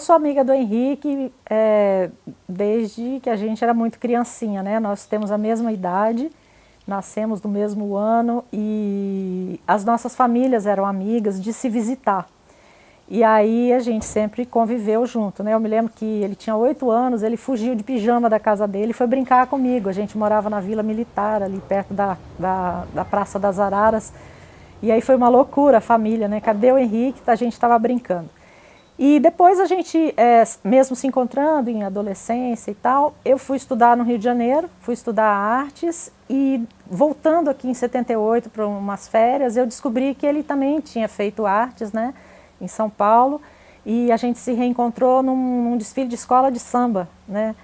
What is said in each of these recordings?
sou amiga do Henrique desde que a gente era muito criancinha, né? Nós temos a mesma idade, nascemos no mesmo ano e as nossas famílias eram amigas de se visitar. E aí a gente sempre conviveu junto, né? Eu me lembro que ele tinha 8 anos, ele fugiu de pijama da casa dele e foi brincar comigo. A gente morava na Vila Militar, ali perto da Praça das Araras. E aí foi uma loucura a família, né? Cadê o Henrique? A gente estava brincando. E depois a gente, mesmo se encontrando em adolescência e tal, eu fui estudar no Rio de Janeiro, fui estudar artes e voltando aqui em 78 para umas férias, eu descobri que ele também tinha feito artes, né, em São Paulo, e a gente se reencontrou num desfile de escola de samba, né,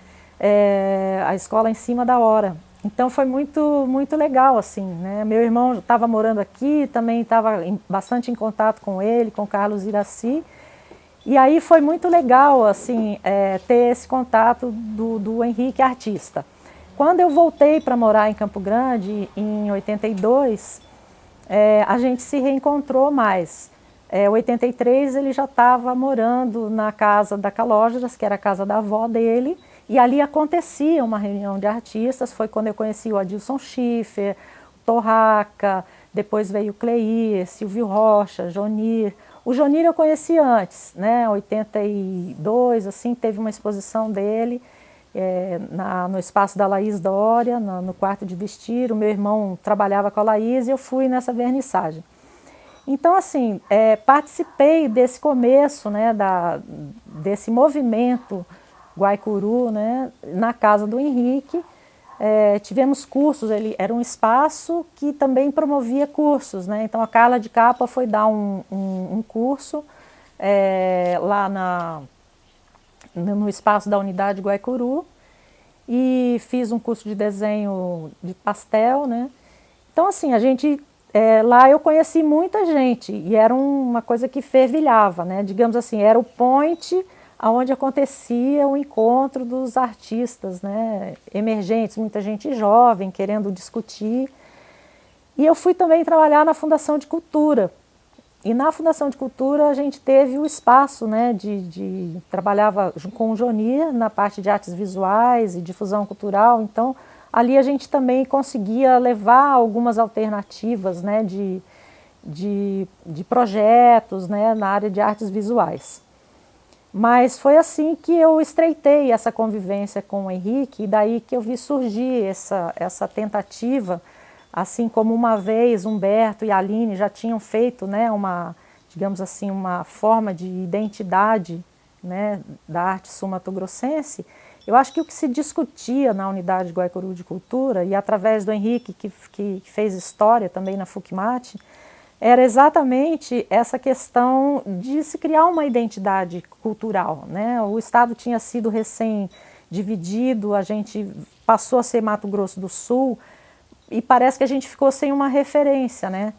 a escola em cima da hora. Então foi muito legal, assim, né? Meu irmão estava morando aqui, também estava bastante em contato com ele, com Carlos Iraci. E aí foi muito legal, assim, ter esse contato do Henrique artista. Quando eu voltei para morar em Campo Grande, em 82, a gente se reencontrou mais. Em 83 ele já estava morando na casa da Calógeras, que era a casa da avó dele, e ali acontecia uma reunião de artistas. Foi quando eu conheci o Adilson Schiffer, o Torraca, depois veio o Cleir, Silvio Rocha, Jonir. O Jonir eu conheci antes, né, em 82, assim, teve uma exposição dele no espaço da Laís Dória, no quarto de vestir. O meu irmão trabalhava com a Laís e eu fui nessa vernissagem. Então, assim, participei desse começo, né, desse movimento Guaicuru, né, na casa do Henrique. Tivemos cursos, ele era um espaço que também promovia cursos, né? Então a Carla de Capa foi dar um curso lá no espaço da unidade Guaicuru e fiz um curso de desenho de pastel, né? Então assim, lá eu conheci muita gente e era uma coisa que fervilhava, né? Digamos assim, era o point onde acontecia o encontro dos artistas, né, emergentes, muita gente jovem querendo discutir. E eu fui também trabalhar na Fundação de Cultura. E na Fundação de Cultura a gente teve o espaço, né, trabalhava com o Jonir na parte de artes visuais e difusão cultural. Então ali a gente também conseguia levar algumas alternativas, né, de projetos, né, na área de artes visuais. Mas foi assim que eu estreitei essa convivência com o Henrique, e daí que eu vi surgir essa tentativa, assim como uma vez Humberto e Aline já tinham feito, né, digamos assim, uma forma de identidade, né, da arte sul-mato-grossense. Eu acho que o que se discutia na unidade Guaicuru de Cultura, e através do Henrique, que fez história também na FUCMAT, era exatamente essa questão de se criar uma identidade cultural, né? O estado tinha sido recém-dividido, a gente passou a ser Mato Grosso do Sul e parece que a gente ficou sem uma referência, né?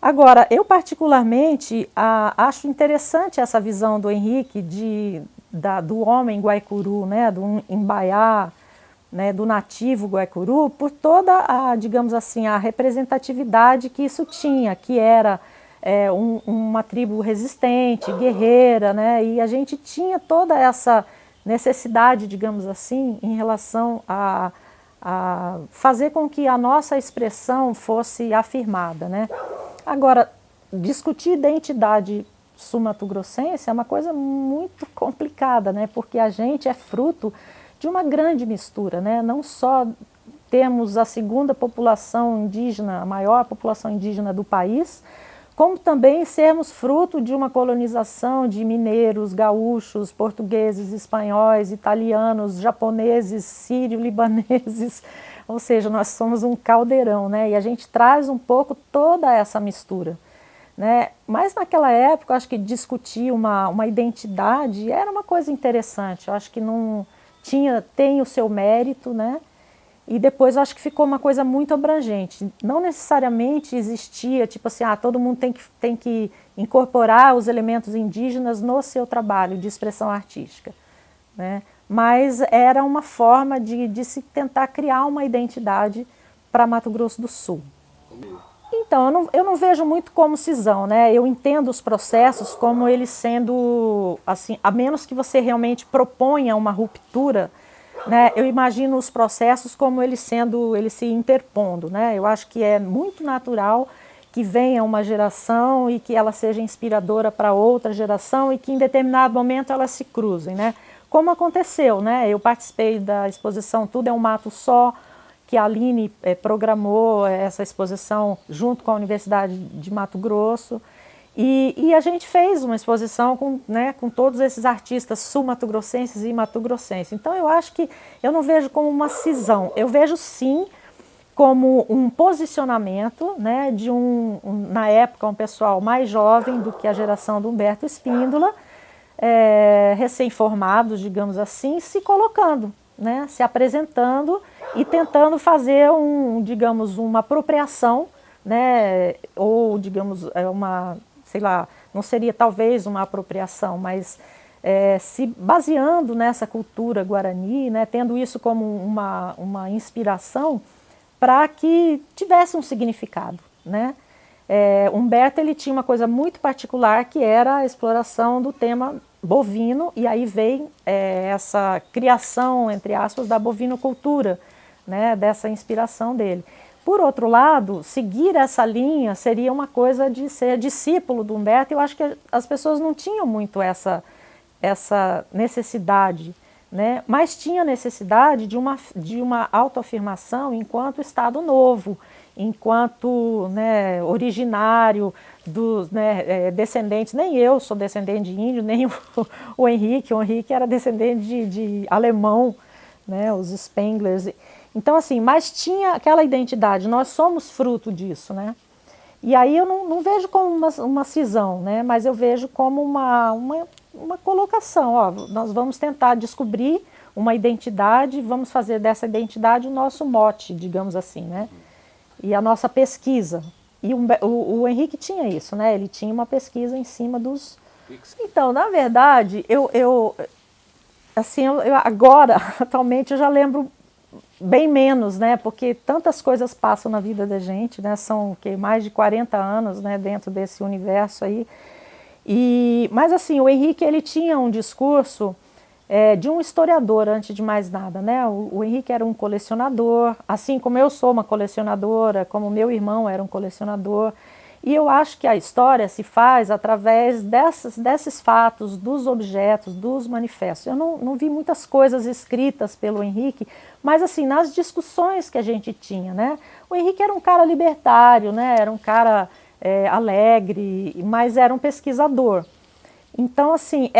Agora, eu particularmente acho interessante essa visão do Henrique do homem guaicuru, né? Do Imbaiá, né, do nativo Guaicuru, por toda digamos assim, a representatividade que isso tinha, que era uma tribo resistente, guerreira, né, e a gente tinha toda essa necessidade, digamos assim, em relação a fazer com que a nossa expressão fosse afirmada, né. Agora, discutir identidade sul-mato-grossense é uma coisa muito complicada, né, porque a gente é fruto de uma grande mistura, né? Não só temos a segunda população indígena, a maior população indígena do país, como também sermos fruto de uma colonização de mineiros, gaúchos, portugueses, espanhóis, italianos, japoneses, sírio-libaneses, ou seja, nós somos um caldeirão, né? E a gente traz um pouco toda essa mistura, né? Mas naquela época, eu acho que discutir uma identidade era uma coisa interessante, eu acho que não tem o seu mérito, né? E depois eu acho que ficou uma coisa muito abrangente. Não necessariamente existia, tipo assim, todo mundo tem que incorporar os elementos indígenas no seu trabalho de expressão artística, né? Mas era uma forma de se tentar criar uma identidade para Mato Grosso do Sul. Então, eu não vejo muito como cisão, né? Eu entendo os processos como eles sendo, assim, a menos que você realmente proponha uma ruptura, né? Eu imagino os processos como eles se interpondo, né? Eu acho que é muito natural que venha uma geração e que ela seja inspiradora para outra geração e que em determinado momento elas se cruzem, né? Como aconteceu, né? Eu participei da exposição Tudo é um Mato Só, que a Aline programou essa exposição junto com a Universidade de Mato Grosso. E a gente fez uma exposição com, né, com todos esses artistas sul-mato-grossenses e mato-grossenses. Então eu acho que eu não vejo como uma cisão, eu vejo sim como um posicionamento, né, de na época um pessoal mais jovem do que a geração do Humberto Spíndola, recém-formados, digamos assim, se colocando, né, se apresentando e tentando fazer digamos, uma apropriação, né, ou digamos, sei lá, não seria talvez uma apropriação, mas se baseando nessa cultura guarani, né, tendo isso como uma inspiração para que tivesse um significado, né? Humberto ele tinha uma coisa muito particular que era a exploração do tema bovino, e aí vem essa criação, entre aspas, da bovinocultura, né, dessa inspiração dele. Por outro lado, seguir essa linha seria uma coisa de ser discípulo do Humberto. Eu acho que as pessoas não tinham muito essa necessidade, né? Mas tinha necessidade de uma autoafirmação enquanto Estado novo, enquanto, né, originário dos, né, descendentes. Nem eu sou descendente de índio, nem o Henrique. O Henrique era descendente de alemão, né, os Spenglers. Então, assim, mas tinha aquela identidade, nós somos fruto disso, né? E aí eu não vejo como uma cisão, né? Mas eu vejo como uma colocação, ó, nós vamos tentar descobrir uma identidade, vamos fazer dessa identidade o nosso mote, digamos assim, né? E a nossa pesquisa. E o Henrique tinha isso, né? Ele tinha uma pesquisa em cima dos... Então, na verdade, agora, atualmente, eu já lembro bem menos, né? Porque tantas coisas passam na vida da gente, né? São mais de 40 anos, né, dentro desse universo aí. Mas assim, o Henrique ele tinha um discurso de um historiador, antes de mais nada, né? O Henrique era um colecionador, assim como eu sou uma colecionadora, como meu irmão era um colecionador. E eu acho que a história se faz através desses fatos, dos objetos, dos manifestos. Eu não vi muitas coisas escritas pelo Henrique, mas assim, nas discussões que a gente tinha, né? O Henrique era um cara libertário, né? Era um cara alegre, mas era um pesquisador. Então, assim,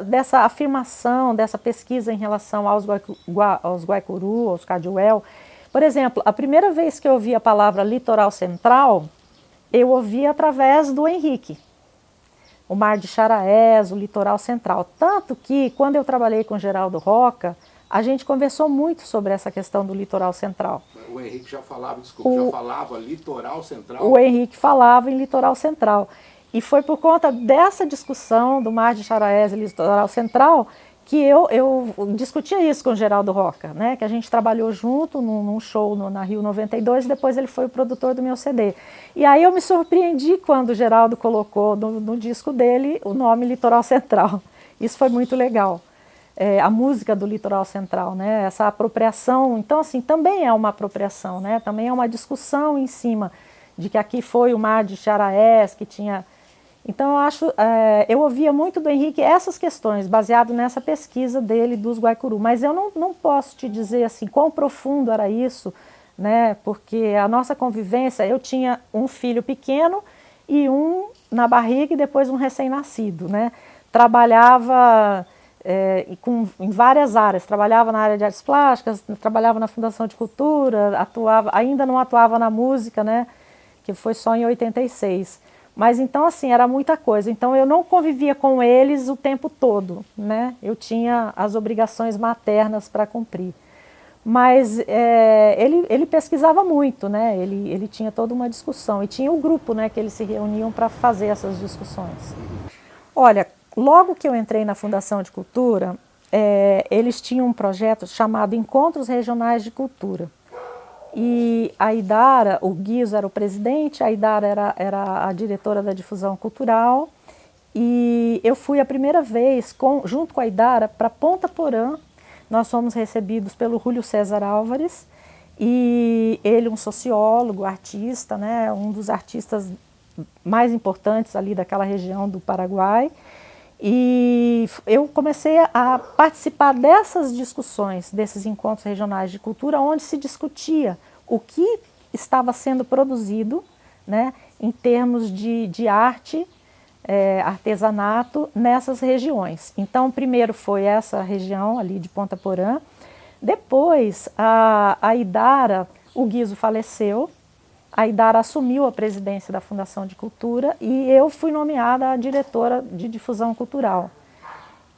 dessa afirmação, dessa pesquisa em relação aos Guaicuru, aos Caduel, por exemplo, a primeira vez que eu ouvi a palavra litoral central, eu ouvi através do Henrique, o Mar de Charaés, o litoral central. Tanto que, quando eu trabalhei com o Geraldo Roca, a gente conversou muito sobre essa questão do litoral central. O Henrique já falava, já falava litoral central? O Henrique falava em litoral central. E foi por conta dessa discussão do Mar de Charaés e litoral central que eu discutia isso com o Geraldo Roca, né? Que a gente trabalhou junto num show na Rio 92, e depois ele foi o produtor do meu CD. E aí eu me surpreendi quando o Geraldo colocou no disco dele o nome Litoral Central. Isso foi muito legal. A música do Litoral Central, né? Essa apropriação, então assim, também é uma apropriação, né? Também é uma discussão em cima de que aqui foi o Mar de Charaés, que tinha... Então, eu ouvia muito do Henrique essas questões, baseado nessa pesquisa dele dos Guaicuru. Mas eu não posso te dizer assim quão profundo era isso, né? Porque a nossa convivência, eu tinha um filho pequeno e um na barriga e depois um recém-nascido, né? Trabalhava em várias áreas, trabalhava na área de artes plásticas, trabalhava na Fundação de Cultura, ainda não atuava na música, né? Que foi só em 86. Mas então, assim, era muita coisa. Então, eu não convivia com eles o tempo todo, né? Eu tinha as obrigações maternas para cumprir. Mas ele pesquisava muito, né? Ele tinha toda uma discussão. E tinha um grupo, né, que eles se reuniam para fazer essas discussões. Olha, logo que eu entrei na Fundação de Cultura, eles tinham um projeto chamado Encontros Regionais de Cultura. E a Idara, o Guizo era o presidente, a Idara era a diretora da difusão cultural. E eu fui a primeira vez, junto com a Idara, para Ponta Porã. Nós fomos recebidos pelo Júlio César Álvares, e ele, um sociólogo, artista, né, um dos artistas mais importantes ali daquela região do Paraguai. E eu comecei a participar dessas discussões, desses encontros regionais de cultura, onde se discutia o que estava sendo produzido, né, em termos de arte, artesanato nessas regiões. Então, primeiro foi essa região ali de Ponta Porã. Depois, a Idara, o Guizo faleceu, a Idara assumiu a presidência da Fundação de Cultura e eu fui nomeada a diretora de difusão cultural.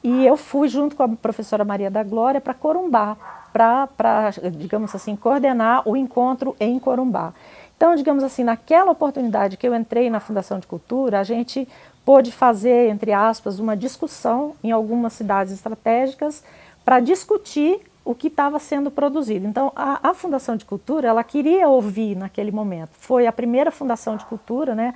E eu fui junto com a professora Maria da Glória para Corumbá, para, digamos assim, coordenar o encontro em Corumbá. Então, digamos assim, naquela oportunidade que eu entrei na Fundação de Cultura, a gente pôde fazer, entre aspas, uma discussão em algumas cidades estratégicas para discutir o que estava sendo produzido. Então, a Fundação de Cultura, ela queria ouvir naquele momento. Foi a primeira Fundação de Cultura, né?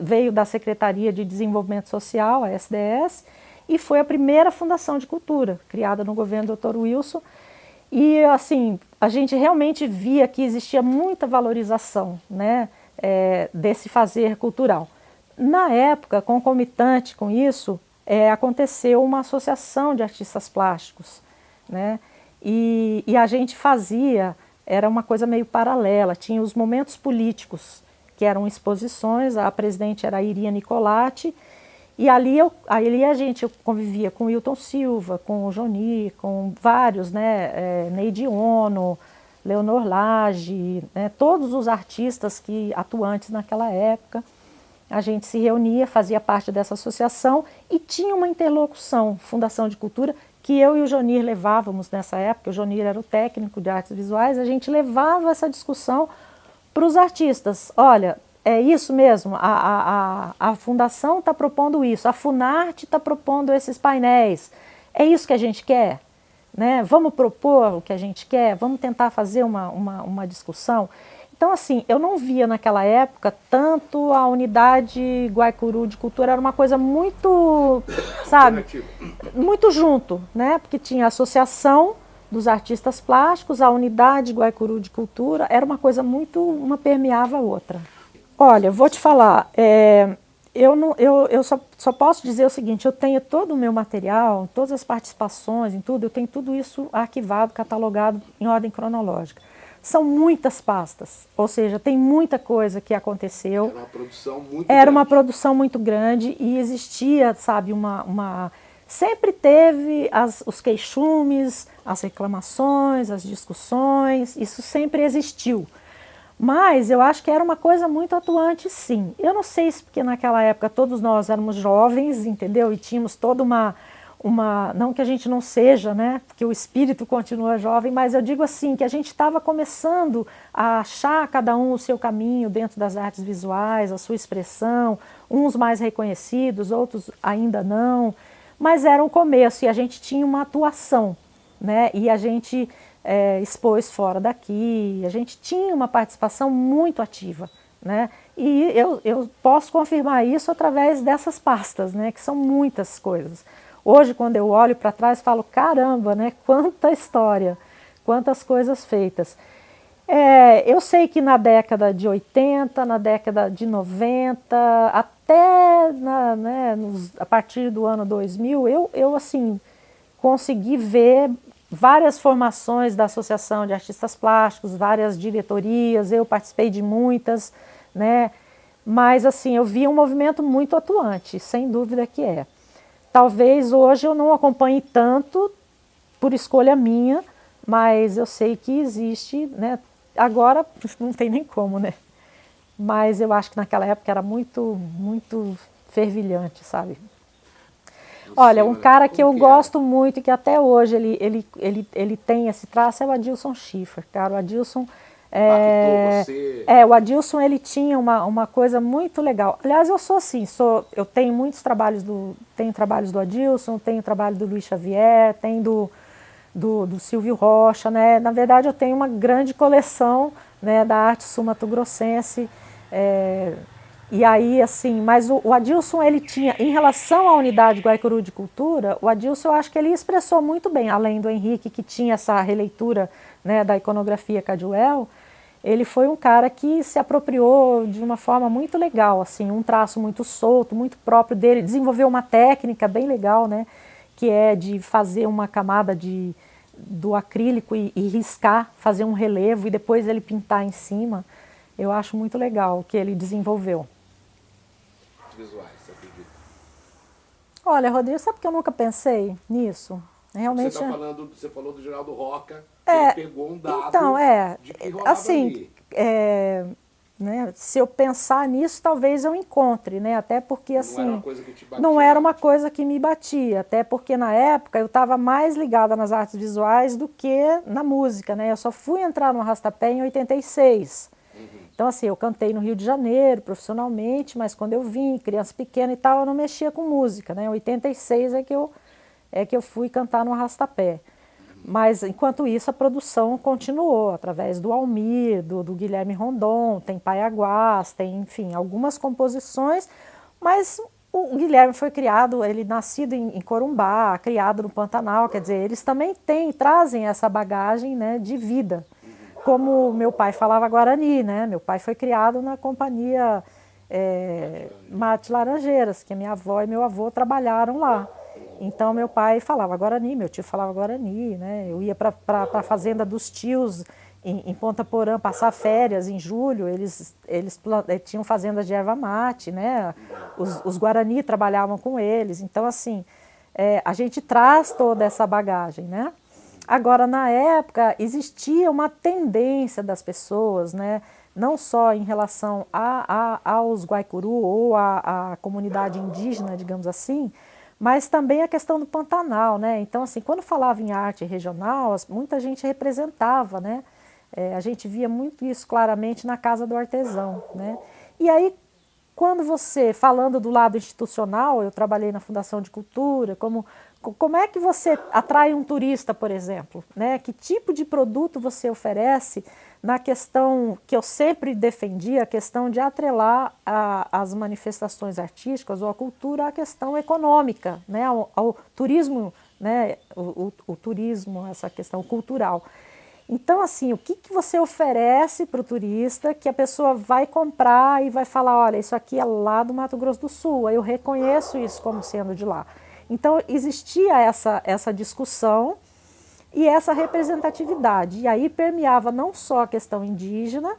Veio da Secretaria de Desenvolvimento Social, a SDS, e foi a primeira Fundação de Cultura, criada no governo do Dr. Wilson. E, assim, a gente realmente via que existia muita valorização, né, desse fazer cultural. Na época, concomitante com isso, aconteceu uma associação de artistas plásticos, né? E a gente fazia, era uma coisa meio paralela, tinha os momentos políticos, que eram exposições, a presidente era a Iria Nicolatti, e ali a gente convivia com o Hilton Silva, com o Jonir, com vários, né, Neide Ono, Leonor Lage, né, todos os artistas atuantes naquela época. A gente se reunia, fazia parte dessa associação e tinha uma interlocução, Fundação de Cultura, que eu e o Jonir levávamos nessa época. O Jonir era o técnico de artes visuais, a gente levava essa discussão para os artistas. Olha, é isso mesmo, a Fundação está propondo isso, a Funarte está propondo esses painéis, é isso que a gente quer? Né? Vamos propor o que a gente quer? Vamos tentar fazer uma discussão? Então, assim, eu não via naquela época tanto a unidade Guaicuru de cultura, era uma coisa muito, sabe, muito junto, né? Porque tinha a associação dos artistas plásticos, a unidade Guaicuru de cultura, era uma coisa muito, uma permeava a outra. Olha, vou te falar, eu só posso dizer o seguinte, eu tenho todo o meu material, todas as participações em tudo, eu tenho tudo isso arquivado, catalogado em ordem cronológica. São muitas pastas, ou seja, tem muita coisa que aconteceu. Era uma produção muito Era grande. uma produção muito grande e existia, sabe, sempre teve os queixumes, as reclamações, as discussões, isso sempre existiu. Mas eu acho que era uma coisa muito atuante, sim. Eu não sei se porque naquela época todos nós éramos jovens, entendeu? E tínhamos toda não que a gente não seja, né, porque o espírito continua jovem, mas eu digo assim, que a gente estava começando a achar cada um o seu caminho dentro das artes visuais, a sua expressão, uns mais reconhecidos, outros ainda não, mas era um começo e a gente tinha uma atuação, né, e a gente expôs fora daqui, a gente tinha uma participação muito ativa, né, e eu posso confirmar isso através dessas pastas, né, que são muitas coisas. Hoje, quando eu olho para trás, falo, caramba, né? Quanta história, quantas coisas feitas. Eu sei que na década de 80, na década de 90, até a partir do ano 2000, eu assim, consegui ver várias formações da Associação de Artistas Plásticos, várias diretorias, eu participei de muitas, né? Mas assim, eu vi um movimento muito atuante, sem dúvida que é. Talvez hoje eu não acompanhe tanto por escolha minha, mas eu sei que existe, né? Agora não tem nem como, né? Mas eu acho que naquela época era muito, muito fervilhante, sabe? Olha, um cara que eu gosto muito e que até hoje ele tem esse traço é o Adilson Schiffer, cara. O Adilson o Adilson, ele tinha uma coisa muito legal. Aliás, eu sou assim, eu tenho muitos trabalhos trabalhos do Adilson, tenho trabalho do Luiz Xavier, tenho do Silvio Rocha, né? Na verdade, eu tenho uma grande coleção, né, da arte sul-mato-grossense. E aí, assim, mas o Adilson, ele tinha, em relação à unidade Guaicuru de Cultura, o Adilson, eu acho que ele expressou muito bem, além do Henrique, que tinha essa releitura, né, da iconografia Caduel, ele foi um cara que se apropriou de uma forma muito legal, assim, um traço muito solto, muito próprio dele, desenvolveu uma técnica bem legal, né, que é de fazer uma camada do acrílico e riscar, fazer um relevo e depois ele pintar em cima. Eu acho muito legal o que ele desenvolveu. Visuais, você acredita? Olha, Rodrigo, sabe que eu nunca pensei nisso? Realmente. Você falou do Geraldo Roca, ele pegou um dado então, de que rolava assim, ali. Né, se eu pensar nisso, talvez eu encontre, né? Até porque assim, não era uma coisa que te batia. Não era uma coisa que me batia, até porque na época eu estava mais ligada nas artes visuais do que na música, né? Eu só fui entrar no Arrastapé em 86. Então, assim, eu cantei no Rio de Janeiro profissionalmente, mas quando eu vim, criança pequena e tal, eu não mexia com música, né? Em 86 é que eu fui cantar no Arrastapé. Mas, enquanto isso, a produção continuou, através do Almir, do Guilherme Rondon, tem Paiaguás, tem, enfim, algumas composições, mas o Guilherme foi criado, ele nascido em Corumbá, criado no Pantanal, quer dizer, eles também trazem essa bagagem, né, de vida. Como meu pai falava Guarani, né? Meu pai foi criado na companhia Mate Laranjeiras, que a minha avó e meu avô trabalharam lá. Então meu pai falava Guarani, meu tio falava Guarani, né? Eu ia para a fazenda dos tios em Ponta Porã passar férias em julho, eles tinham fazendas de erva mate, né? Os Guarani trabalhavam com eles. Então assim, a gente traz toda essa bagagem, né? Agora, na época, existia uma tendência das pessoas, né, não só em relação aos Guaicuru ou à comunidade indígena, digamos assim, mas também a questão do Pantanal, né? Então, assim, quando falava em arte regional, muita gente representava, né? A gente via muito isso claramente na Casa do Artesão, né? E aí, quando você, falando do lado institucional, eu trabalhei na Fundação de Cultura, como é que você atrai um turista, por exemplo, né? Que tipo de produto você oferece na questão que eu sempre defendi, a questão de atrelar as manifestações artísticas ou a cultura à questão econômica, né? Ao turismo, né? O turismo, essa questão cultural. Então, assim, o que você oferece para o turista que a pessoa vai comprar e vai falar, olha, isso aqui é lá do Mato Grosso do Sul, eu reconheço isso como sendo de lá. Então, existia essa discussão e essa representatividade. E aí permeava não só a questão indígena,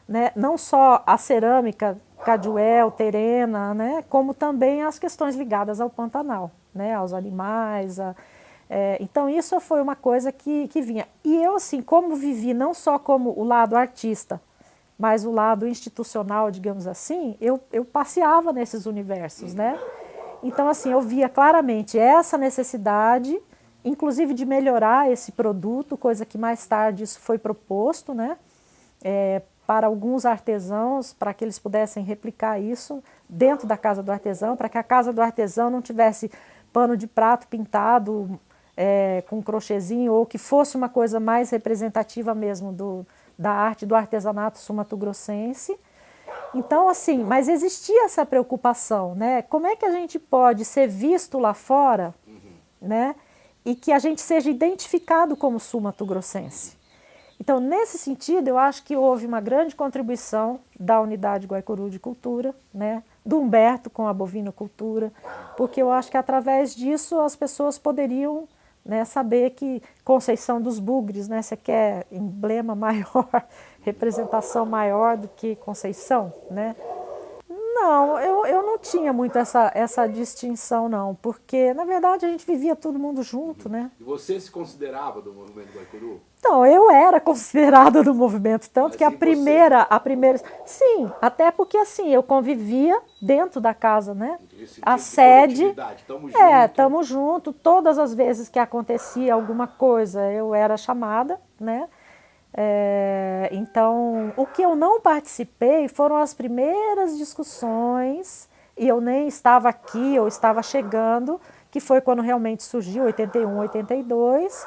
né, não só a cerâmica Caduel, Terena, né, como também as questões ligadas ao Pantanal, né, aos animais. Então, isso foi uma coisa que vinha. E eu, assim, como vivi não só como o lado artista, mas o lado institucional, digamos assim, eu passeava nesses universos, né? Então, assim, eu via claramente essa necessidade, inclusive de melhorar esse produto, coisa que mais tarde isso foi proposto, né? Para alguns artesãos, para que eles pudessem replicar isso dentro da Casa do Artesão, para que a Casa do Artesão não tivesse pano de prato pintado com crochêzinho, ou que fosse uma coisa mais representativa mesmo da arte do artesanato sul-mato-grossense. Então, assim, mas existia essa preocupação, né? Como é que a gente pode ser visto lá fora, né? E que a gente seja identificado como sul-mato-grossense. Então, nesse sentido, eu acho que houve uma grande contribuição da Unidade Guaicuru de Cultura, né? Do Humberto com a Bovinocultura, porque eu acho que através disso as pessoas poderiam, né, saber que Conceição dos Bugres, né, você quer emblema maior, representação maior do que Conceição, né? Não, eu não tinha muito essa distinção, não, porque, na verdade, a gente vivia todo mundo junto, né? E você se considerava do movimento Guaicuru? Então, eu era considerada do movimento, tanto mas que a primeira... Sim, até porque, assim, eu convivia dentro da casa, né? A sede... Estamos junto. Todas as vezes que acontecia alguma coisa, eu era chamada, né? Então, o que eu não participei foram as primeiras discussões, e eu nem estava aqui, eu estava chegando, que foi quando realmente surgiu, 81, 82,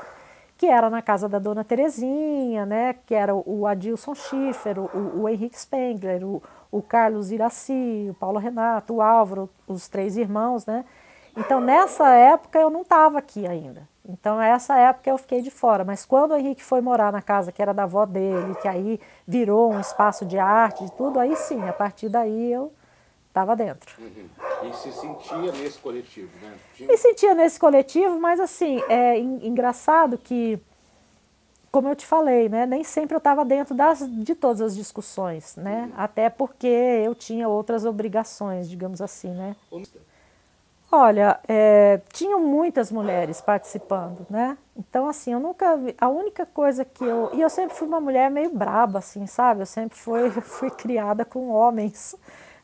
que era na casa da Dona Terezinha, né, que era o Adilson Schiffer, o Henrique Spengler, o Carlos Iraci, o Paulo Renato, o Álvaro, os 3 irmãos, né? Então, nessa época, eu não estava aqui ainda. Então, nessa época, eu fiquei de fora. Mas quando o Henrique foi morar na casa que era da avó dele, que aí virou um espaço de arte e tudo, aí sim, a partir daí eu estava dentro. E se sentia nesse coletivo, né? Me sentia nesse coletivo, mas assim, é engraçado que, como eu te falei, né, nem sempre eu estava dentro de todas as discussões, né? Até porque eu tinha outras obrigações, digamos assim, né? Olha, tinham muitas mulheres participando, né? Então, assim, eu nunca vi, a única coisa que eu... E eu sempre fui uma mulher meio braba, assim, sabe? Eu sempre fui criada com homens,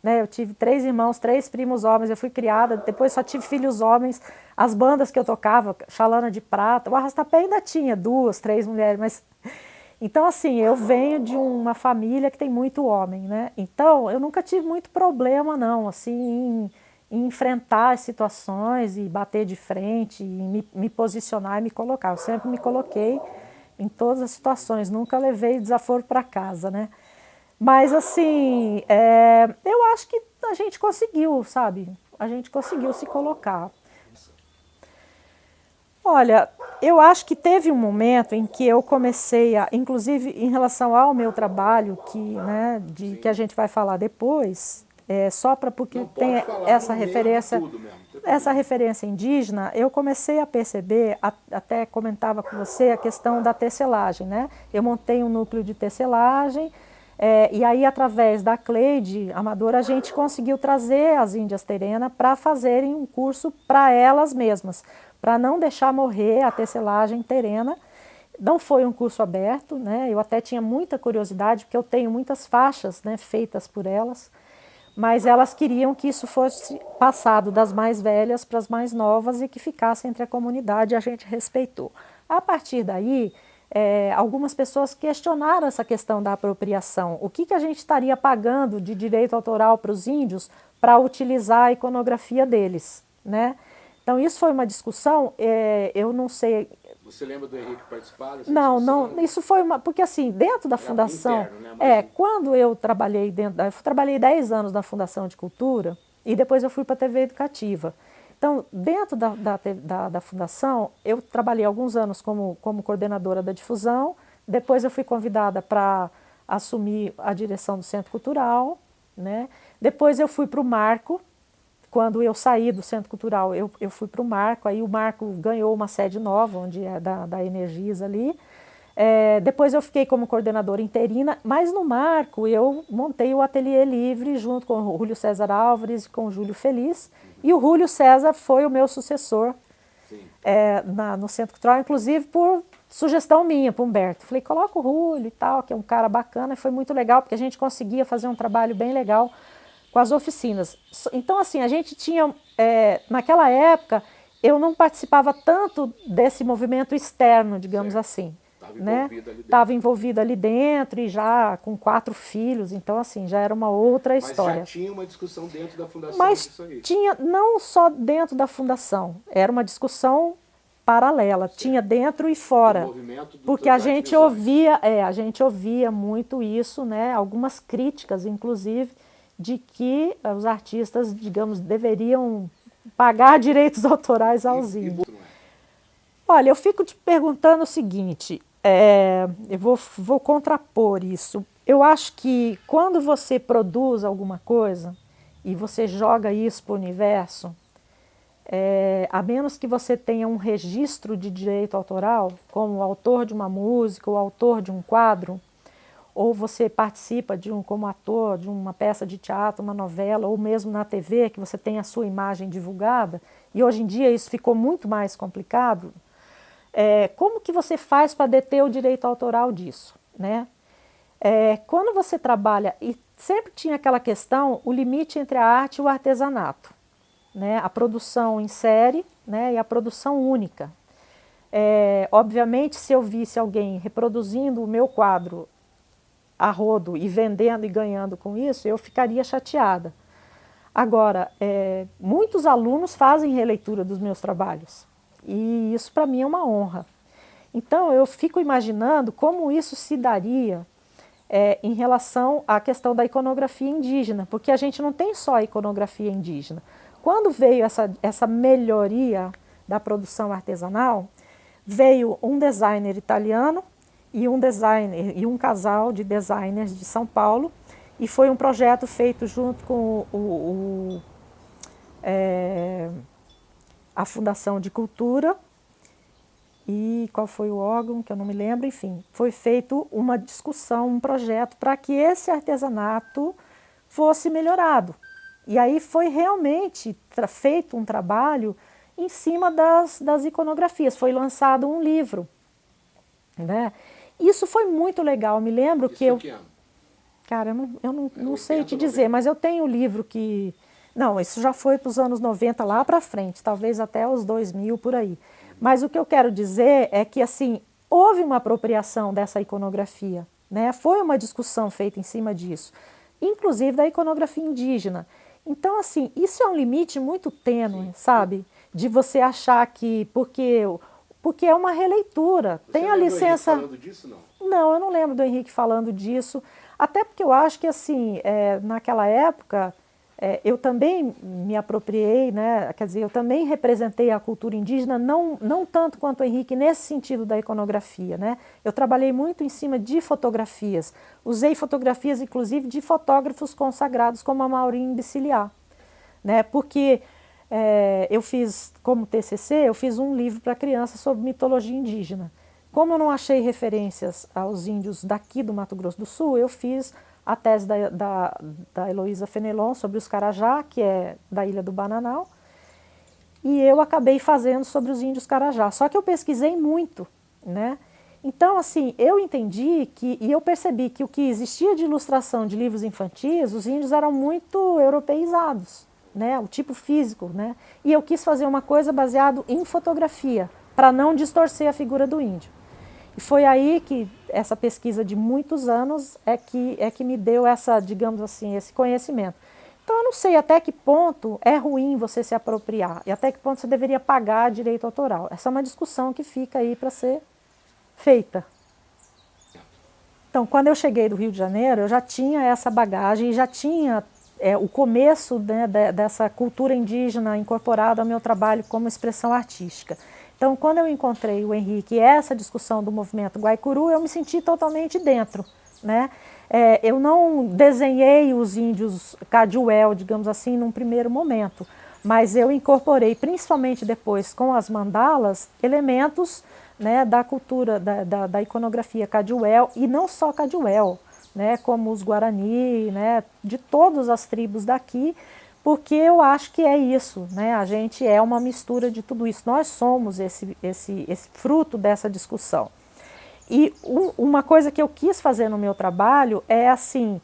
né? Eu tive 3 irmãos, 3 primos homens, eu fui criada, depois só tive filhos homens. As bandas que eu tocava, Xalana de Prata, o Arrastapé ainda tinha 2, 3 mulheres, mas... Então, assim, eu venho de uma família que tem muito homem, né? Então, eu nunca tive muito problema, não, assim, em enfrentar as situações e bater de frente, e me posicionar e me colocar. Eu sempre me coloquei em todas as situações, nunca levei desaforo para casa, né? Mas, assim, eu acho que a gente conseguiu, sabe? A gente conseguiu se colocar. Olha, eu acho que teve um momento em que eu comecei a, inclusive em relação ao meu trabalho, que a gente vai falar depois, só para porque tem essa referência indígena, eu comecei a perceber, até comentava com você, a questão da tecelagem, né? Eu montei um núcleo de tecelagem, e aí através da Cleide Amador a gente conseguiu trazer as índias terena para fazerem um curso para elas mesmas, para não deixar morrer a tecelagem terena. Não foi um curso aberto, né? Eu até tinha muita curiosidade, porque eu tenho muitas faixas, né, feitas por elas, mas elas queriam que isso fosse passado das mais velhas para as mais novas e que ficasse entre a comunidade, e a gente respeitou. A partir daí, algumas pessoas questionaram essa questão da apropriação. O que a gente estaria pagando de direito autoral para os índios para utilizar a iconografia deles, né? Então, isso foi uma discussão, eu não sei... Você lembra do Henrique participar dessa Não, discussão? não, isso foi uma... Porque, assim, dentro da fundação... Interno, né? Quando eu trabalhei eu trabalhei 10 anos na Fundação de Cultura e depois eu fui para a TV Educativa. Então, dentro da fundação, eu trabalhei alguns anos como coordenadora da difusão, depois eu fui convidada para assumir a direção do Centro Cultural, né? Depois eu fui para o Marco. Quando eu saí do Centro Cultural, eu fui para o Marco, aí o Marco ganhou uma sede nova, onde é da Energisa ali. Depois eu fiquei como coordenadora interina, mas no Marco eu montei o Ateliê Livre junto com o Júlio César Álvares e com o Júlio Feliz. E o Júlio César foi o meu sucessor no Centro Cultural, inclusive por sugestão minha para o Humberto. Falei, coloca o Júlio e tal, que é um cara bacana, e foi muito legal, porque a gente conseguia fazer um trabalho bem legal com as oficinas. Então, assim, a gente tinha, naquela época, eu não participava tanto desse movimento externo, digamos assim. Estava envolvida ali dentro e já com 4 filhos, então, assim, já era uma outra história. Mas já tinha uma discussão dentro da fundação Mas aí. Tinha, não só dentro da fundação, era uma discussão paralela, tinha dentro e fora, porque a gente ouvia muito isso, né? Algumas críticas, inclusive, de que os artistas, digamos, deveriam pagar direitos autorais aos índios. Olha, eu fico te perguntando o seguinte, eu vou contrapor isso. Eu acho que quando você produz alguma coisa e você joga isso para o universo, a menos que você tenha um registro de direito autoral, como o autor de uma música ou autor de um quadro, ou você participa como ator de uma peça de teatro, uma novela, ou mesmo na TV, que você tem a sua imagem divulgada, e hoje em dia isso ficou muito mais complicado, como que você faz para deter o direito autoral disso, né? Quando você trabalha, e sempre tinha aquela questão, o limite entre a arte e o artesanato, né? A produção em série, né? E a produção única. Obviamente, se eu visse alguém reproduzindo o meu quadro a rodo e vendendo e ganhando com isso, eu ficaria chateada. Agora, muitos alunos fazem releitura dos meus trabalhos e isso para mim é uma honra. Então, eu fico imaginando como isso se daria em relação à questão da iconografia indígena, porque a gente não tem só a iconografia indígena. Quando veio essa melhoria da produção artesanal, veio um designer italiano e um casal de designers de São Paulo, e foi um projeto feito junto com a Fundação de Cultura, e qual foi o órgão, que eu não me lembro, enfim, foi feito uma discussão, um projeto para que esse artesanato fosse melhorado. E aí foi realmente feito um trabalho em cima das iconografias, foi lançado um livro, né? Isso foi muito legal, me lembro que eu... Cara, eu não sei te dizer, mas eu tenho o livro que... Não, isso já foi para os anos 90 lá para frente, talvez até os 2000 por aí. Mas o que eu quero dizer é que, assim, houve uma apropriação dessa iconografia, né? Foi uma discussão feita em cima disso, inclusive da iconografia indígena. Então, assim, isso é um limite muito tênue, sabe? De você achar que, porque é uma releitura, Você tem a licença... Henrique falando disso, não? Não, eu não lembro do Henrique falando disso, até porque eu acho que, assim, naquela época... eu também me apropriei, né? Quer dizer, eu também representei a cultura indígena, não tanto quanto o Henrique nesse sentido da iconografia, né? Eu trabalhei muito em cima de fotografias, usei fotografias inclusive de fotógrafos consagrados como a Maureen Biciliar, né? Porque eu fiz, como TCC, eu fiz um livro para crianças sobre mitologia indígena. Como eu não achei referências aos índios daqui do Mato Grosso do Sul, eu fiz a tese da Heloísa Fenelon sobre os Carajá, que é da Ilha do Bananal, e eu acabei fazendo sobre os índios Carajá. Só que eu pesquisei muito, né? Então, assim, eu entendi e eu percebi que o que existia de ilustração de livros infantis, os índios eram muito europeizados, né? O tipo físico, né? E eu quis fazer uma coisa baseada em fotografia, para não distorcer a figura do índio. E foi aí que essa pesquisa de muitos anos é que me deu essa, digamos assim, esse conhecimento. Então eu não sei até que ponto é ruim você se apropriar e até que ponto você deveria pagar direito autoral. Essa é uma discussão que fica aí para ser feita. Então, quando eu cheguei do Rio de Janeiro, eu já tinha essa bagagem e já tinha o começo, né, dessa cultura indígena incorporada ao meu trabalho como expressão artística. Então, quando eu encontrei o Henrique e essa discussão do movimento Guaicuru, eu me senti totalmente dentro, né? Eu não desenhei os índios Caduel, digamos assim, num primeiro momento, mas eu incorporei, principalmente depois com as mandalas, elementos, né, da cultura, da iconografia Caduel, e não só Caduel, né, como os Guarani, né, de todas as tribos daqui, porque eu acho que é isso, né? A gente é uma mistura de tudo isso. Nós somos esse fruto dessa discussão. E uma coisa que eu quis fazer no meu trabalho é assim,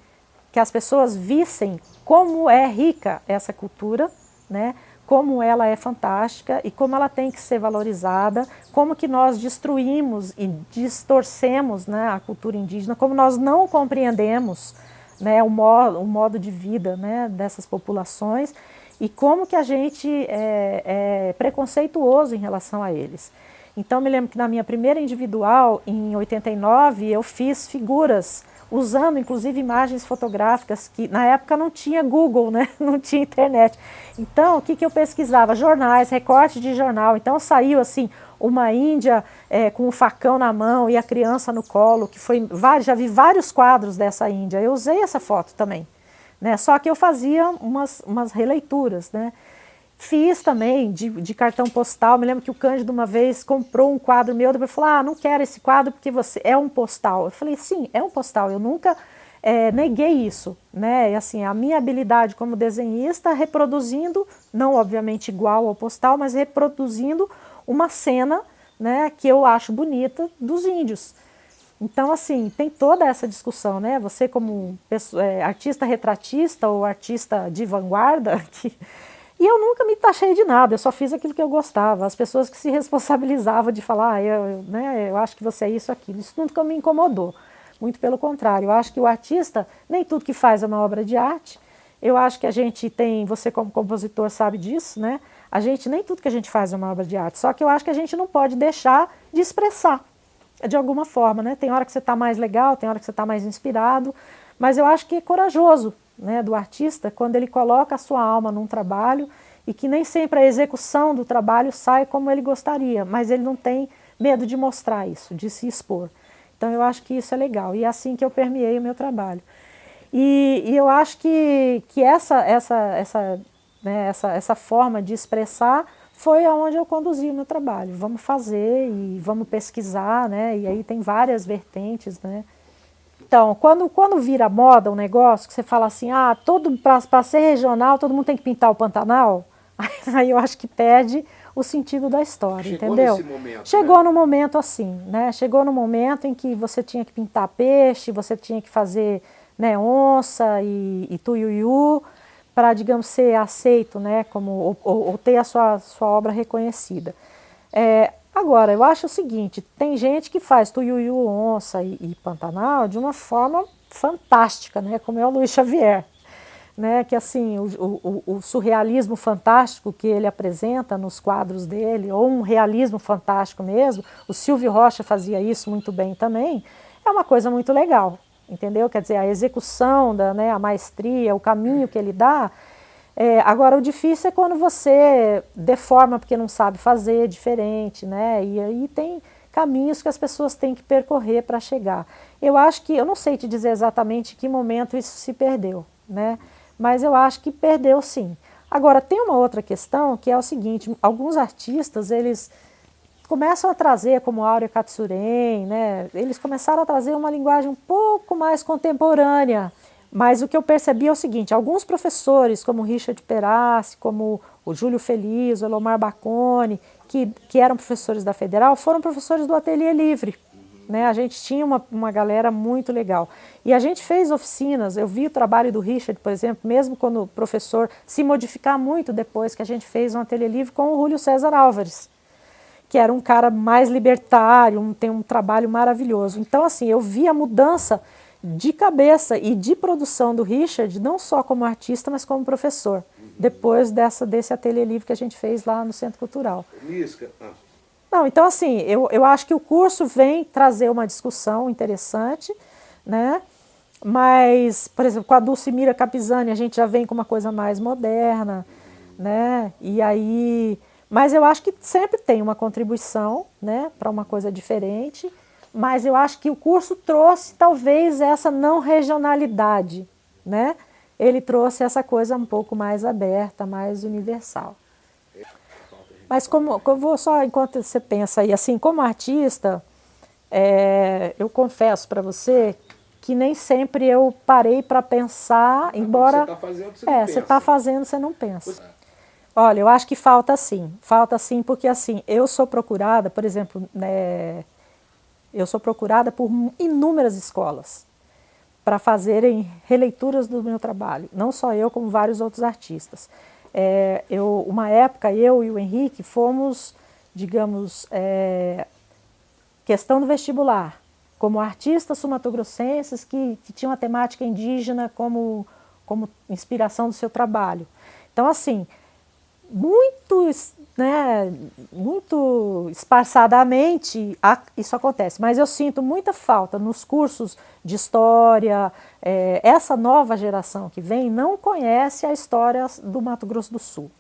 que as pessoas vissem como é rica essa cultura, né? Como ela é fantástica e como ela tem que ser valorizada, como que nós destruímos e distorcemos, né, a cultura indígena, como nós não compreendemos, né, o modo de vida, né, dessas populações e como que a gente é preconceituoso em relação a eles. Então, me lembro que na minha primeira individual, em 89, eu fiz figuras, usando inclusive imagens fotográficas, que na época não tinha Google, né, não tinha internet. Então, o que eu pesquisava? Jornais, recorte de jornal. Então, saiu assim, uma índia com o facão na mão e a criança no colo, que foi já vi vários quadros dessa índia. Eu usei essa foto também, né? Só que eu fazia umas releituras, né? Fiz também de cartão postal. Me lembro que o Cândido uma vez comprou um quadro meu, depois falou, não quero esse quadro porque você é um postal. Eu falei, sim, é um postal, eu nunca neguei isso, né? E assim, a minha habilidade como desenhista, reproduzindo, não obviamente igual ao postal, mas reproduzindo uma cena, né, que eu acho bonita dos índios. Então, assim, tem toda essa discussão, né? Você como artista retratista ou artista de vanguarda, e eu nunca me taxei de nada, eu só fiz aquilo que eu gostava. As pessoas que se responsabilizavam de falar, eu acho que você é isso, aquilo, isso nunca me incomodou. Muito pelo contrário, eu acho que o artista, nem tudo que faz é uma obra de arte. Eu acho que a gente tem, você como compositor sabe disso, né? Nem tudo que a gente faz é uma obra de arte, só que eu acho que a gente não pode deixar de expressar, de alguma forma, né? Tem hora que você está mais legal, tem hora que você está mais inspirado, mas eu acho que é corajoso, né, do artista quando ele coloca a sua alma num trabalho e que nem sempre a execução do trabalho sai como ele gostaria, mas ele não tem medo de mostrar isso, de se expor. Então eu acho que isso é legal e é assim que eu permeei o meu trabalho. E eu acho que essa forma de expressar foi aonde eu conduzi o meu trabalho. Vamos fazer e vamos pesquisar, né? E aí tem várias vertentes, né? Então, quando vira moda um negócio, que você fala assim, para ser regional, todo mundo tem que pintar o Pantanal, aí eu acho que perde o sentido da história, entendeu? Chegou nesse momento, Chegou né? no momento assim, né? Chegou no momento em que você tinha que pintar peixe, você tinha que fazer, né, onça e tuiuiu, para, digamos, ser aceito, né, como, ou ter a sua obra reconhecida. Agora, eu acho o seguinte, tem gente que faz tuiuiu, onça e Pantanal de uma forma fantástica, né, como é o Luiz Xavier, né, que assim, o surrealismo fantástico que ele apresenta nos quadros dele, ou um realismo fantástico mesmo, o Silvio Rocha fazia isso muito bem também, é uma coisa muito legal. Entendeu? Quer dizer, a execução, a maestria, o caminho que ele dá. Agora, o difícil é quando você deforma porque não sabe fazer diferente, né? E aí tem caminhos que as pessoas têm que percorrer para chegar. Eu acho que, eu não sei te dizer exatamente em que momento isso se perdeu, né? Mas eu acho que perdeu sim. Agora, tem uma outra questão que é o seguinte, alguns artistas, eles começam a trazer, como Áurea Katsuren, né? Eles começaram a trazer uma linguagem um pouco mais contemporânea, mas o que eu percebi é o seguinte, alguns professores, como Richard Perassi, como o Júlio Feliz, o Elomar Bacone, que eram professores da Federal, foram professores do Ateliê Livre. Né? A gente tinha uma galera muito legal. E a gente fez oficinas, eu vi o trabalho do Richard, por exemplo, mesmo quando o professor se modificar muito depois que a gente fez um Ateliê Livre com o Júlio César Álvares, que era um cara mais libertário, tem um trabalho maravilhoso. Então, assim, eu vi a mudança de cabeça e de produção do Richard, não só como artista, mas como professor, depois desse ateliê livre que a gente fez lá no Centro Cultural. Não, então, assim, eu acho que o curso vem trazer uma discussão interessante, né? Mas, por exemplo, com a Dulcimira Capizani, a gente já vem com uma coisa mais moderna, né? E aí... Mas eu acho que sempre tem uma contribuição, né, para uma coisa diferente, mas eu acho que o curso trouxe talvez essa não regionalidade, né? Ele trouxe essa coisa um pouco mais aberta, mais universal. Mas como eu vou só, enquanto você pensa aí, assim, como artista, eu confesso para você que nem sempre eu parei para pensar, embora... Você está fazendo, você não pensa. Você está fazendo, você não pensa. Olha, eu acho que falta sim porque assim, eu sou procurada, por exemplo, eu sou procurada por inúmeras escolas para fazerem releituras do meu trabalho, não só eu, como vários outros artistas. Uma época, eu e o Henrique fomos, digamos, questão do vestibular, como artistas sumatogrossenses que tinham a temática indígena como inspiração do seu trabalho. Então, assim, muito esparçadamente isso acontece, mas eu sinto muita falta nos cursos de história. Essa nova geração que vem não conhece a história do Mato Grosso do Sul.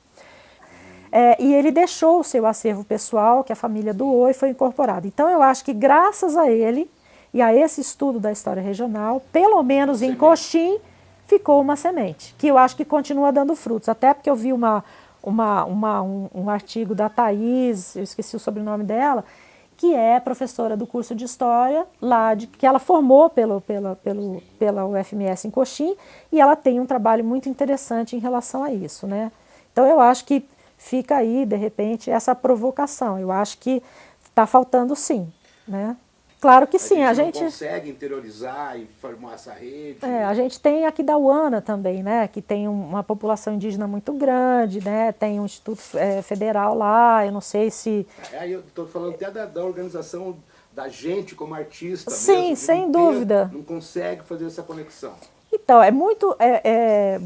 E ele deixou o seu acervo pessoal, que a família doou e foi incorporado. Então eu acho que graças a ele e a esse estudo da história regional, pelo menos em Coxim, ficou uma semente, que eu acho que continua dando frutos, até porque eu vi um artigo da Thaís, eu esqueci o sobrenome dela, que é professora do curso de História, que ela formou pela UFMS em Coxim, e ela tem um trabalho muito interessante em relação a isso, né? Então eu acho que fica aí, de repente, essa provocação, eu acho que está faltando sim, né? Claro que sim, a gente não consegue interiorizar e formar essa rede. A gente tem aqui da UANA também, né, que tem uma população indígena muito grande, né, tem um Instituto Federal lá, eu não sei se... Eu estou falando até da organização da gente como artista. Sim, mesmo, sem dúvida. Não consegue fazer essa conexão. Então,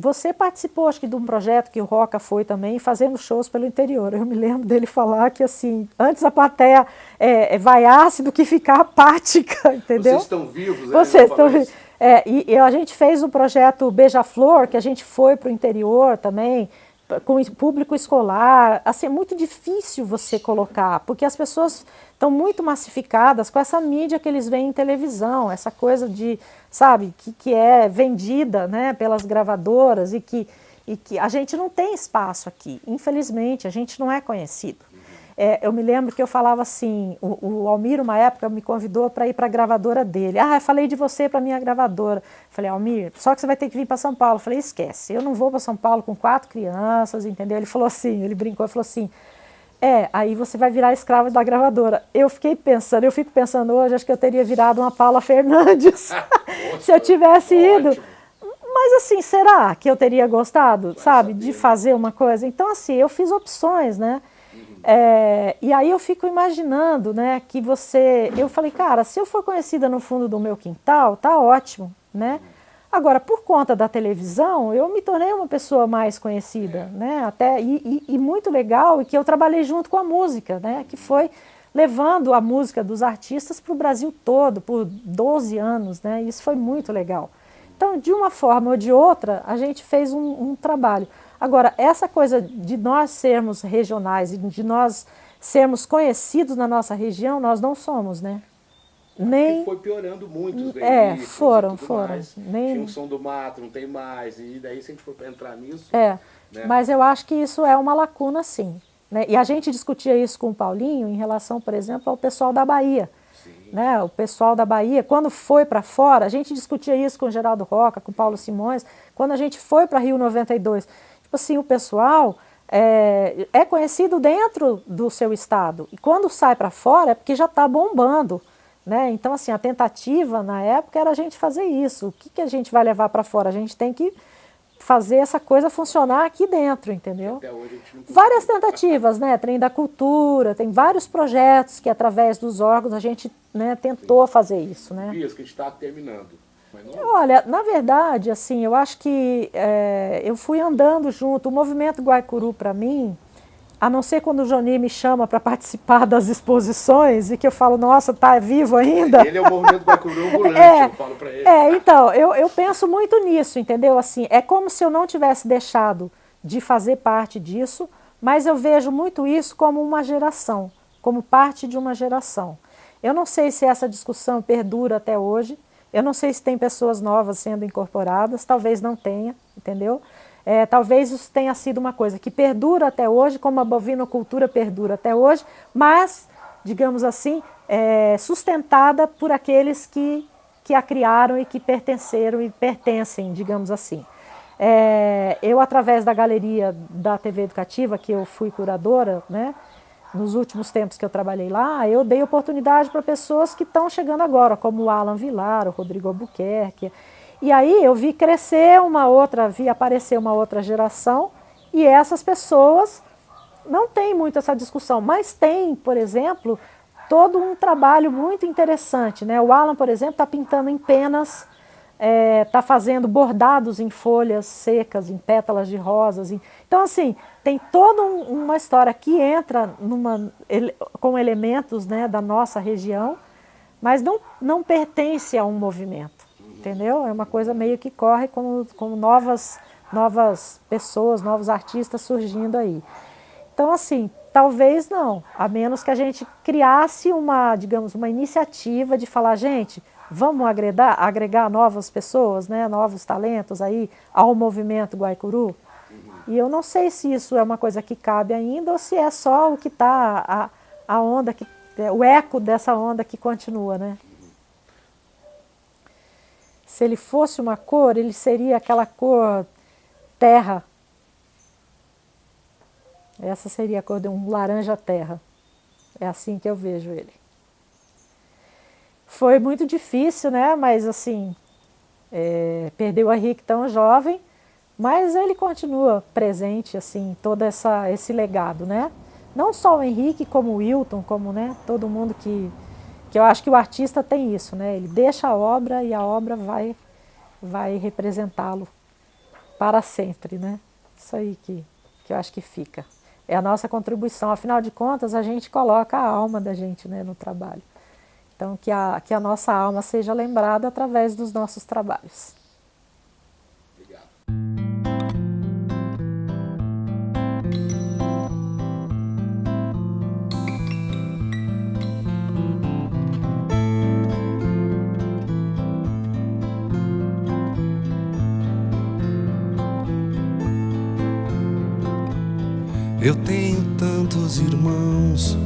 você participou, acho que, de um projeto que o Roca foi também, fazendo shows pelo interior. Eu me lembro dele falar que, assim, antes a plateia vaiasse do que ficar apática, entendeu? Vocês estão vivos, Vocês estão vivos. E a gente fez um projeto Beija-Flor, que a gente foi para o interior também, com público escolar. Assim, é muito difícil você colocar, porque as pessoas estão muito massificadas com essa mídia que eles veem em televisão, essa coisa de, sabe, que é vendida, né, pelas gravadoras e que a gente não tem espaço aqui. Infelizmente, a gente não é conhecido. Eu me lembro que eu falava assim, o Almir, uma época, me convidou para ir para a gravadora dele. Eu falei de você para a minha gravadora. Falei, Almir, só que você vai ter que vir para São Paulo. Eu falei, esquece, eu não vou para São Paulo com 4 crianças, entendeu? Ele falou assim, ele brincou, falou assim, aí você vai virar escravo da gravadora. Eu fico pensando hoje, acho que eu teria virado uma Paula Fernandes, se eu tivesse ido. Mas assim, será que eu teria gostado, sabe, de fazer uma coisa? Então assim, eu fiz opções, né? E aí eu fico imaginando, né, que eu falei, cara, se eu for conhecida no fundo do meu quintal, tá ótimo, né? Agora, por conta da televisão, eu me tornei uma pessoa mais conhecida, né? Até, e muito legal, e que eu trabalhei junto com a música, né? Que foi levando a música dos artistas para o Brasil todo, por 12 anos, né? Isso foi muito legal. Então, de uma forma ou de outra, a gente fez um trabalho. Agora, essa coisa de nós sermos regionais e de nós sermos conhecidos na nossa região, nós não somos, né? Nem foi piorando muito os veículos foram. Tinha um som do mato, não tem mais. E daí, se a gente for entrar nisso... Né? Mas eu acho que isso é uma lacuna, sim. Né? E a gente discutia isso com o Paulinho em relação, por exemplo, ao pessoal da Bahia. Né? O pessoal da Bahia, quando foi para fora, a gente discutia isso com o Geraldo Roca, com o Paulo Simões, quando a gente foi para Rio 92. Tipo assim, o pessoal é conhecido dentro do seu estado. E quando sai para fora é porque já está bombando. Né? Então, assim, a tentativa na época era a gente fazer isso. O que a gente vai levar para fora? A gente tem que fazer essa coisa funcionar aqui dentro, entendeu? Até hoje a gente não várias tentativas, né? Trem da Cultura, tem vários projetos que através dos órgãos a gente, né, tentou fazer isso, né? Dias que a gente está terminando. Mas não... Olha, na verdade, assim, eu acho que eu fui andando junto. O movimento Guaicuru, para mim, a não ser quando o Johnny me chama para participar das exposições e que eu falo, nossa, tá vivo ainda? Ele é o movimento Guaicuru ambulante, eu falo para ele. Então, eu penso muito nisso, entendeu? Assim, é como se eu não tivesse deixado de fazer parte disso, mas eu vejo muito isso como uma geração, como parte de uma geração. Eu não sei se essa discussão perdura até hoje, eu não sei se tem pessoas novas sendo incorporadas, talvez não tenha, entendeu? Talvez isso tenha sido uma coisa que perdura até hoje, como a bovinocultura perdura até hoje, mas, digamos assim, sustentada por aqueles que a criaram e que pertenceram e pertencem, digamos assim. Eu, através da galeria da TV Educativa, que eu fui curadora, né, nos últimos tempos que eu trabalhei lá, eu dei oportunidade para pessoas que estão chegando agora, como o Alan Vilar, o Rodrigo Albuquerque. E aí eu vi crescer vi aparecer uma outra geração, e essas pessoas não têm muito essa discussão, mas tem, por exemplo, todo um trabalho muito interessante, né? O Alan, por exemplo, está pintando em penas, está fazendo bordados em folhas secas, em pétalas de rosas. Então, assim, tem toda uma história que entra com elementos, né, da nossa região, mas não pertence a um movimento. Entendeu? É uma coisa meio que corre com novas pessoas, novos artistas surgindo aí. Então, assim, talvez não, a menos que a gente criasse digamos, uma iniciativa de falar, gente, vamos agregar novas pessoas, né, novos talentos aí ao movimento Guaicuru. E eu não sei se isso é uma coisa que cabe ainda ou se é só o que está, a onda, o eco dessa onda que continua, né? Se ele fosse uma cor, ele seria aquela cor terra. Essa seria a cor de um laranja terra. É assim que eu vejo ele. Foi muito difícil, né? Mas assim, perdeu a Henrique tão jovem, mas ele continua presente, assim, todo esse legado, né? Não só o Henrique, como o Wilton, como, né, todo mundo que eu acho que o artista tem isso, né? Ele deixa a obra e a obra vai representá-lo para sempre, né? Isso aí que eu acho que fica. É a nossa contribuição. Afinal de contas, a gente coloca a alma da gente, né, no trabalho. Então, que a nossa alma seja lembrada através dos nossos trabalhos. Obrigado. Eu tenho tantos irmãos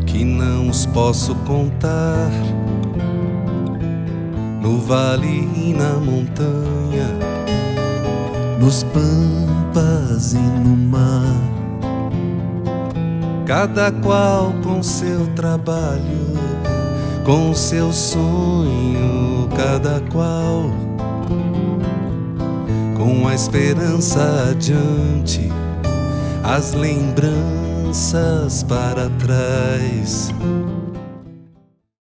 que não os posso contar, no vale e na montanha, nos pampas e no mar, cada qual com seu trabalho, com seu sonho, cada qual com a esperança adiante, as lembranças para trás.